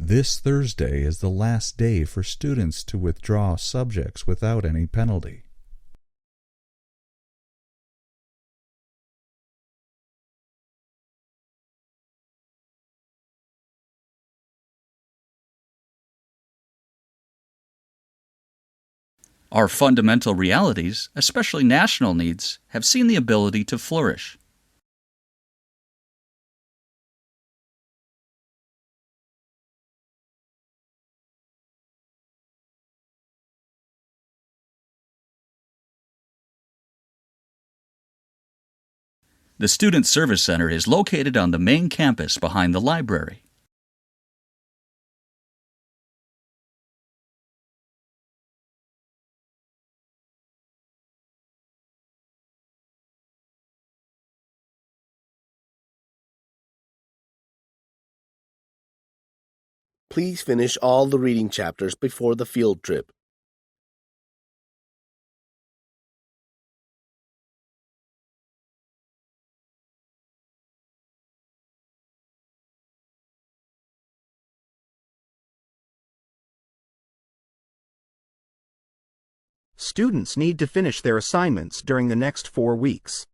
This Thursday is the last day for students to withdraw subjects without any penalty. Our fundamental realities, especially national needs, have seen the ability to flourish. The Student Service Center is located on the main campus behind the library. Please finish all the reading chapters before the field trip. Students need to finish their assignments during the next 4 weeks.